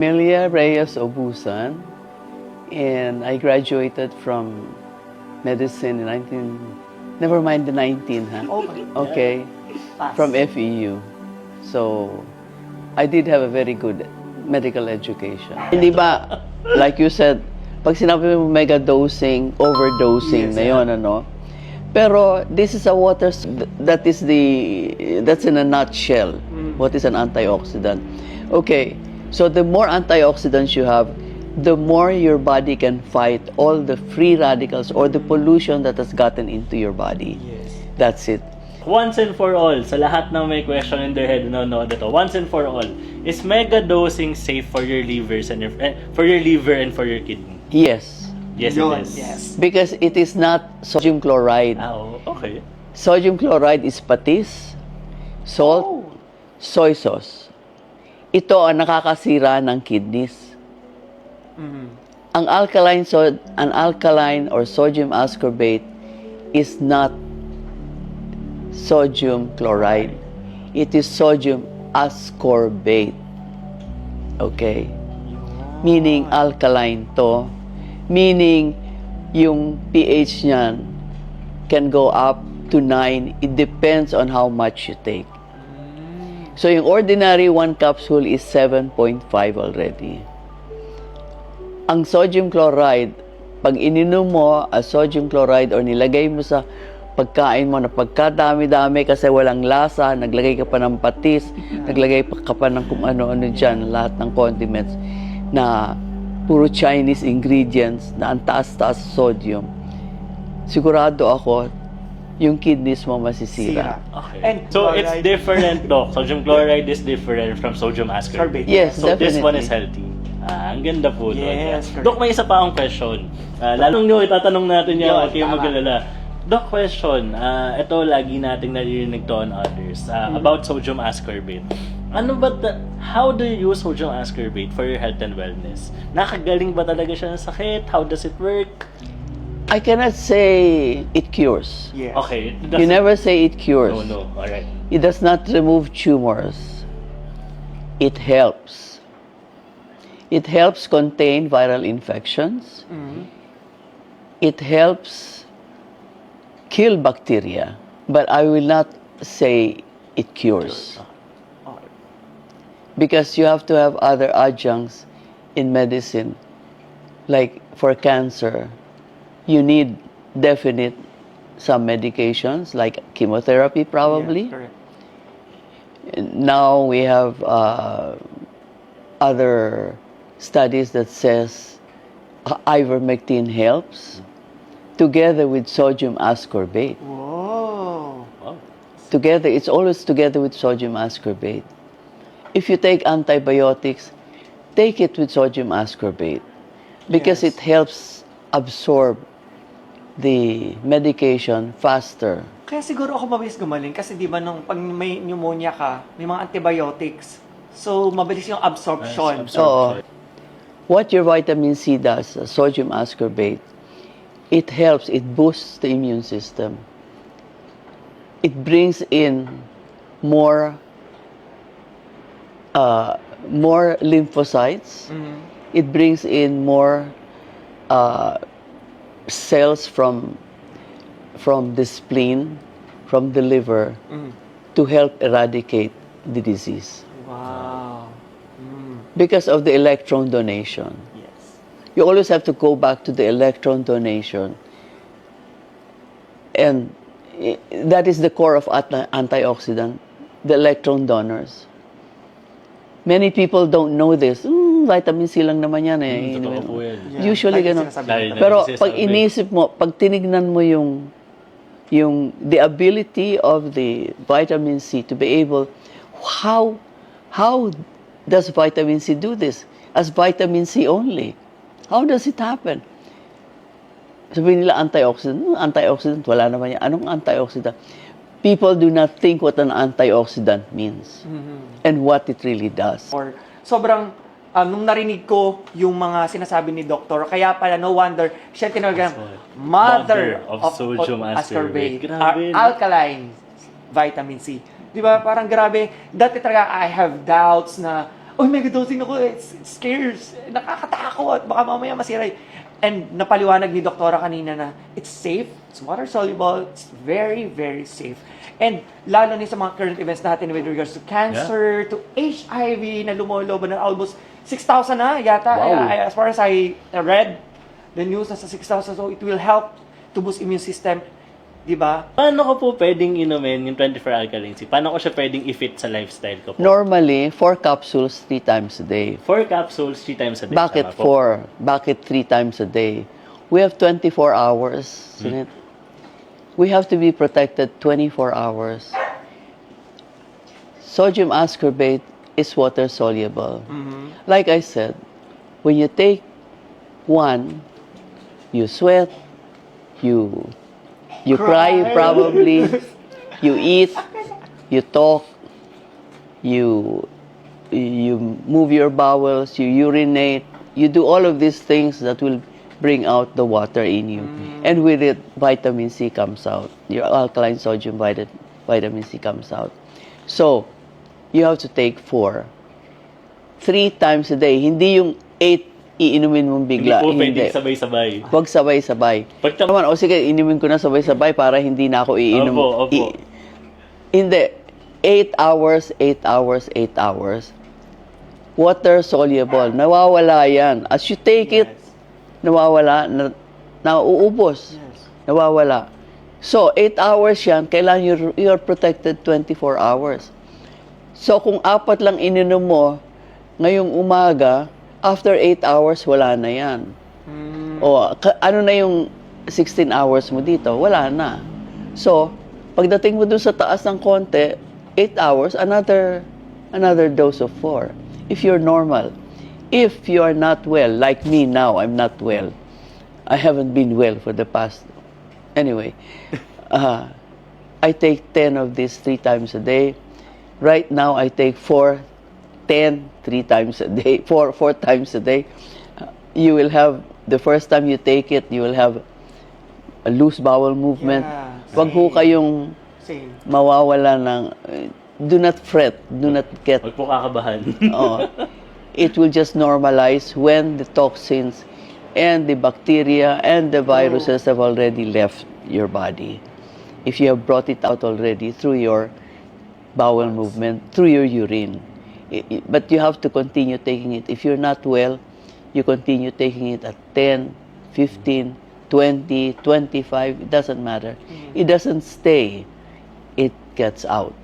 Amelia Reyes Obusan, and I graduated from medicine in never mind the 19, huh? Okay, from FEU. So, I did have a very good medical education. Hindi ba, like you said, pag sinabi mo mega dosing, overdosing na yun, ano? Pero this is a that's in a nutshell. What is an antioxidant? Okay, so the more antioxidants you have, the more your body can fight all the free radicals or the pollution that has gotten into your body. Yes. That's it. Once and for all, sa lahat ng may question in their head, once and for all, is mega dosing safe for your livers and for your liver and for your kidney? Yes, Yes, Yun, it is. yes. because it is not sodium chloride. Oh, okay. Sodium chloride is patis, salt, soy sauce. Ito ang nakakasira ng kidneys. Ang alkaline or sodium ascorbate is not sodium chloride. It is sodium ascorbate. Okay? Meaning alkaline to. Meaning yung pH niyan can go up to 9. It depends on how much you take. So yung ordinary 1 capsule is 7.5 already. Ang sodium chloride, pag ininom mo as sodium chloride or nilagay mo sa pagkain mo na pagkadami-dami kasi walang lasa, naglagay ka pa ng patis, naglagay ka pa ng kung ano-ano dyan, lahat ng condiments na puro Chinese ingredients na ang taas-taas sodium, sigurado ako, yung kidneys mo masisira. Okay. And So it's chloride. different, Doc. Sodium chloride is different from sodium ascorbate. Yes, So this one definitely. is healthy. Ang ganda po. Yes, Doc. correct. Doc, may isa pa akong question. Lalong nyo, itatanong natin yan. Yun, Huwag kayong tama. mag-alala. Doc, question. Ito, lagi nating naririnig to on others. About sodium ascorbate. How do you use sodium ascorbate for your health and wellness? Nakagaling ba talaga siya ng sakit? How does it work? I cannot say it cures. Yes. Okay. You never say it cures. No. Alright. It does not remove tumors. It helps. It helps contain viral infections. It helps kill bacteria. But I will not say it cures. Because you have to have other adjuncts in medicine. Like for cancer, you need definite some medications like chemotherapy probably. Yes, correct. Now we have other studies that says ivermectin helps together with sodium ascorbate. Whoa. Wow. Together, it's always together with sodium ascorbate. If you take antibiotics, take it with sodium ascorbate because Yes. it helps absorb the medication faster. Kaya siguro ako mabilis gumaling kasi di ba nung pag may pneumonia ka, may mga antibiotics. So, mabilis yung absorption. So, what your vitamin C does, sodium ascorbate, it helps, it boosts the immune system. It brings in more lymphocytes. It brings in more cells from the spleen, from the liver, to help eradicate the disease. Wow. Because of the electron donation. Yes. You always have to go back to the electron donation. And that is the core of antioxidant, the electron donors. Many people don't know this. Vitamin C lang naman yan eh. Totoo po yan. Yeah. Usually Lagi ganun. sinasabi Lalo nila. na Pero kasi pag sabi- inisip mo, pag tinignan mo yung the ability of the vitamin C to be able, how does vitamin C do this? As vitamin C only. How does it happen? Sabihin nila antioxidant, wala naman yan. Anong antioxidant? People do not think what an antioxidant means and what it really does. Or sobrang nung narinig ko yung mga sinasabi ni doktor, kaya pala no wonder siya tinawagan mother of sodium ascorbate. Grabe, no? alkaline vitamin C. Di ba? Parang grabe. Dati talaga I have doubts na oh, megadosing ako, it scares, nakakatakot, baka mamaya masira. And napaliwanag ni Doktora kanina na it's safe, it's water soluble, it's very, very safe. And lalo na sa mga current events natin with regards to cancer, to HIV na lumolobo na almost 6,000 na yata. Wow. As far as I read the news, nasa 6,000. So it will help to boost immune system. Diba? Paano ko po pwedeng inumin yung 24 alkaline sea? Paano ko siya pwedeng i-fit sa lifestyle ko po? Normally, 4 capsules 3 times a day. 4 capsules, 3 times a day. Bakit tama po? 4? Bakit 3 times a day? We have 24 hours, isn't it? We have to be protected 24 hours. Sodium ascorbate is water soluble. Like I said, when you take one, you sweat, you cry probably, you eat, you talk, you move your bowels, you urinate, you do all of these things that will bring out the water in you. And with it, vitamin C comes out. Your alkaline sodium vitamin C comes out. So, you have to take 4. 3 times a day. Hindi yung 8 iinumin mong bigla. Hindi po pwedeng sabay-sabay. Huwag sabay-sabay. Pag Naman, o sige, inumin ko na sabay-sabay para hindi na ako iinom. Opo. Hindi. 8 hours, 8 hours, 8 hours. Water soluble. Nawawala yan. As you take it, nawawala, nauubos. Nawawala. So, 8 hours yan, kailangan you're protected 24 hours. So, kung 4 lang ininom mo, ngayong umaga, after 8 hours, wala na yan. O, ano na yung 16 hours mo dito? Wala na. So, pagdating mo dun sa taas ng konti, 8 hours, another dose of 4. If you're normal. If you are not well, like me now, I'm not well. I haven't been well for the past... Anyway, I take 10 of these 3 times a day. Right now, I take 4, 10, 3 times a day, 4 times a day. You will have, the first time you take it, you will have a loose bowel movement. Yeah, Wag ho kayong Same. mawawala ng... do not fret, do not get... Huwag po kakabahan. Oh, it will just normalize when the toxins and the bacteria and the viruses have already left your body. If you have brought it out already through your bowel movement, through your urine. But you have to continue taking it. If you're not well, you continue taking it at 10, 15, 20, 25, it doesn't matter. It doesn't stay. It gets out.